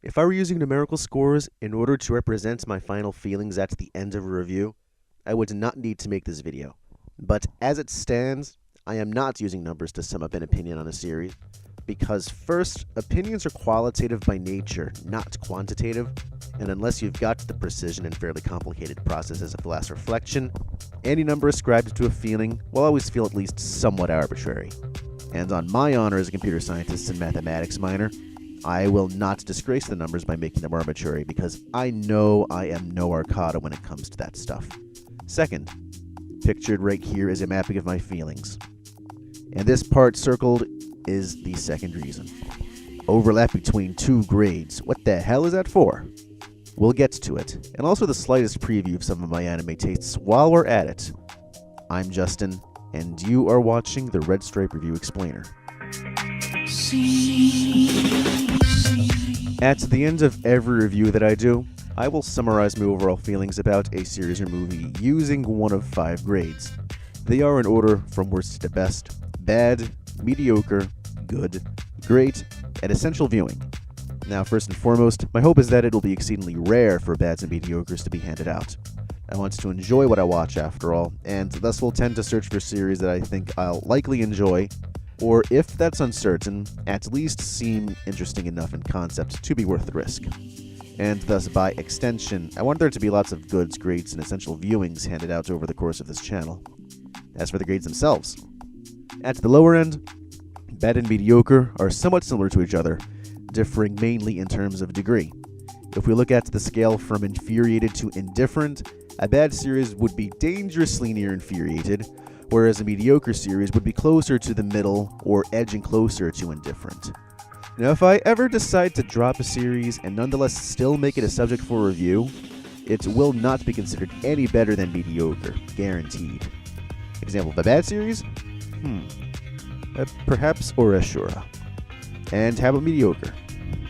If I were using numerical scores in order to represent my final feelings at the end of a review, I would not need to make this video. But as it stands, I am not using numbers to sum up an opinion on a series, because first, opinions are qualitative by nature, not quantitative, and unless you've got the precision and fairly complicated processes of glass reflection, any number ascribed to a feeling will always feel at least somewhat arbitrary. And on my honor as a computer scientist and mathematics minor, I will not disgrace the numbers by making them arbitrary, because I know I am no Arcada when it comes to that stuff. Second, pictured right here is a mapping of my feelings. And this part circled is the second reason. Overlap between two grades. What the hell is that for? We'll get to it, and also the slightest preview of some of my anime tastes while we're at it. I'm Justin, and you are watching the RedStripe Review Explainer. At the end of every review that I do, I will summarize my overall feelings about a series or movie using one of 5 grades. They are in order from worst to best: bad, mediocre, good, great, and essential viewing. Now, first and foremost, my hope is that it will be exceedingly rare for bads and mediocres to be handed out. I want to enjoy what I watch after all, and thus will tend to search for series that I think I'll likely enjoy, or if that's uncertain, at least seem interesting enough in concept to be worth the risk. And thus, by extension, I want there to be lots of goods, greats, and essential viewings handed out over the course of this channel. As for the grades themselves, at the lower end, bad and mediocre are somewhat similar to each other, differing mainly in terms of degree. If we look at the scale from infuriated to indifferent, a bad series would be dangerously near infuriated, whereas a mediocre series would be closer to the middle or edging closer to indifferent. Now, if I ever decide to drop a series and nonetheless still make it a subject for review, it will not be considered any better than mediocre, guaranteed. Example of a bad series? Perhaps Oreshura. And how about mediocre?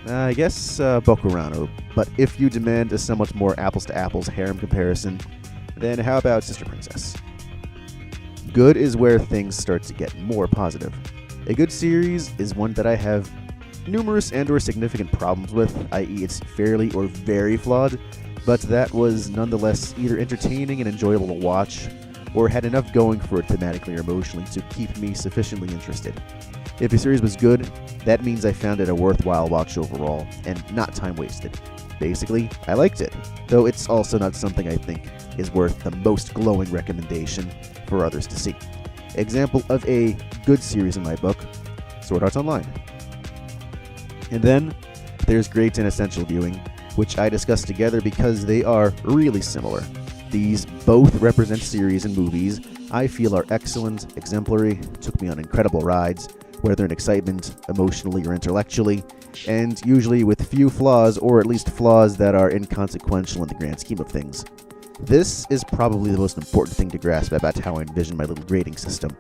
I guess Bokurano, but if you demand a somewhat more apples-to-apples harem comparison, then how about Sister Princess? Good is where things start to get more positive. A good series is one that I have numerous and/or significant problems with, i.e. it's fairly or very flawed, but that was nonetheless either entertaining and enjoyable to watch, or had enough going for it thematically or emotionally to keep me sufficiently interested. If a series was good, that means I found it a worthwhile watch overall, and not time wasted. Basically, I liked it, though it's also not something I think is worth the most glowing recommendation for others to see. Example of a good series in my book, Sword Art Online. And then, there's great and essential viewing, which I discuss together because they are really similar. These both represent series and movies I feel are excellent, exemplary, took me on incredible rides, whether in excitement, emotionally, or intellectually, and usually with few flaws, or at least flaws that are inconsequential in the grand scheme of things. This is probably the most important thing to grasp about how I envision my little grading system.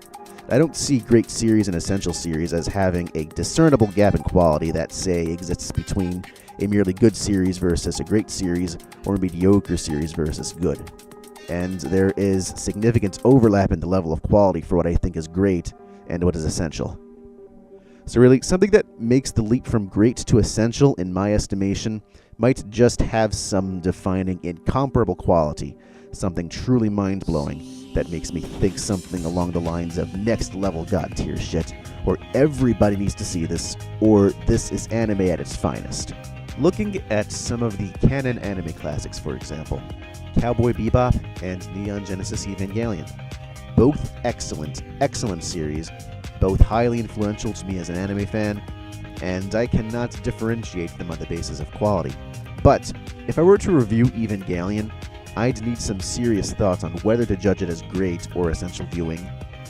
I don't see great series and essential series as having a discernible gap in quality that, say, exists between a merely good series versus a great series, or a mediocre series versus good. And there is significant overlap in the level of quality for what I think is great and what is essential. So really, something that makes the leap from great to essential, in my estimation, might just have some defining incomparable quality, something truly mind-blowing that makes me think something along the lines of next-level god-tier shit, or everybody needs to see this, or this is anime at its finest. Looking at some of the canon anime classics, for example, Cowboy Bebop and Neon Genesis Evangelion. Both excellent series, both highly influential to me as an anime fan, and I cannot differentiate them on the basis of quality. But if I were to review Evangelion, I'd need some serious thoughts on whether to judge it as great or essential viewing,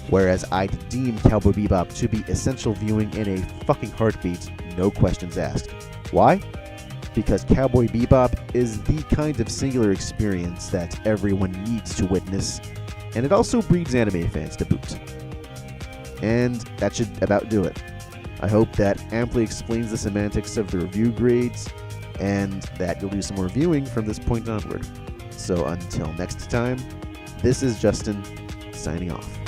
whereas I'd deem Cowboy Bebop to be essential viewing in a fucking heartbeat, no questions asked. Why? Because Cowboy Bebop is the kind of singular experience that everyone needs to witness, and it also breeds anime fans to boot. And that should about do it. I hope that amply explains the semantics of the review grades, and that you'll do some more viewing from this point onward. So until next time, this is Justin, signing off.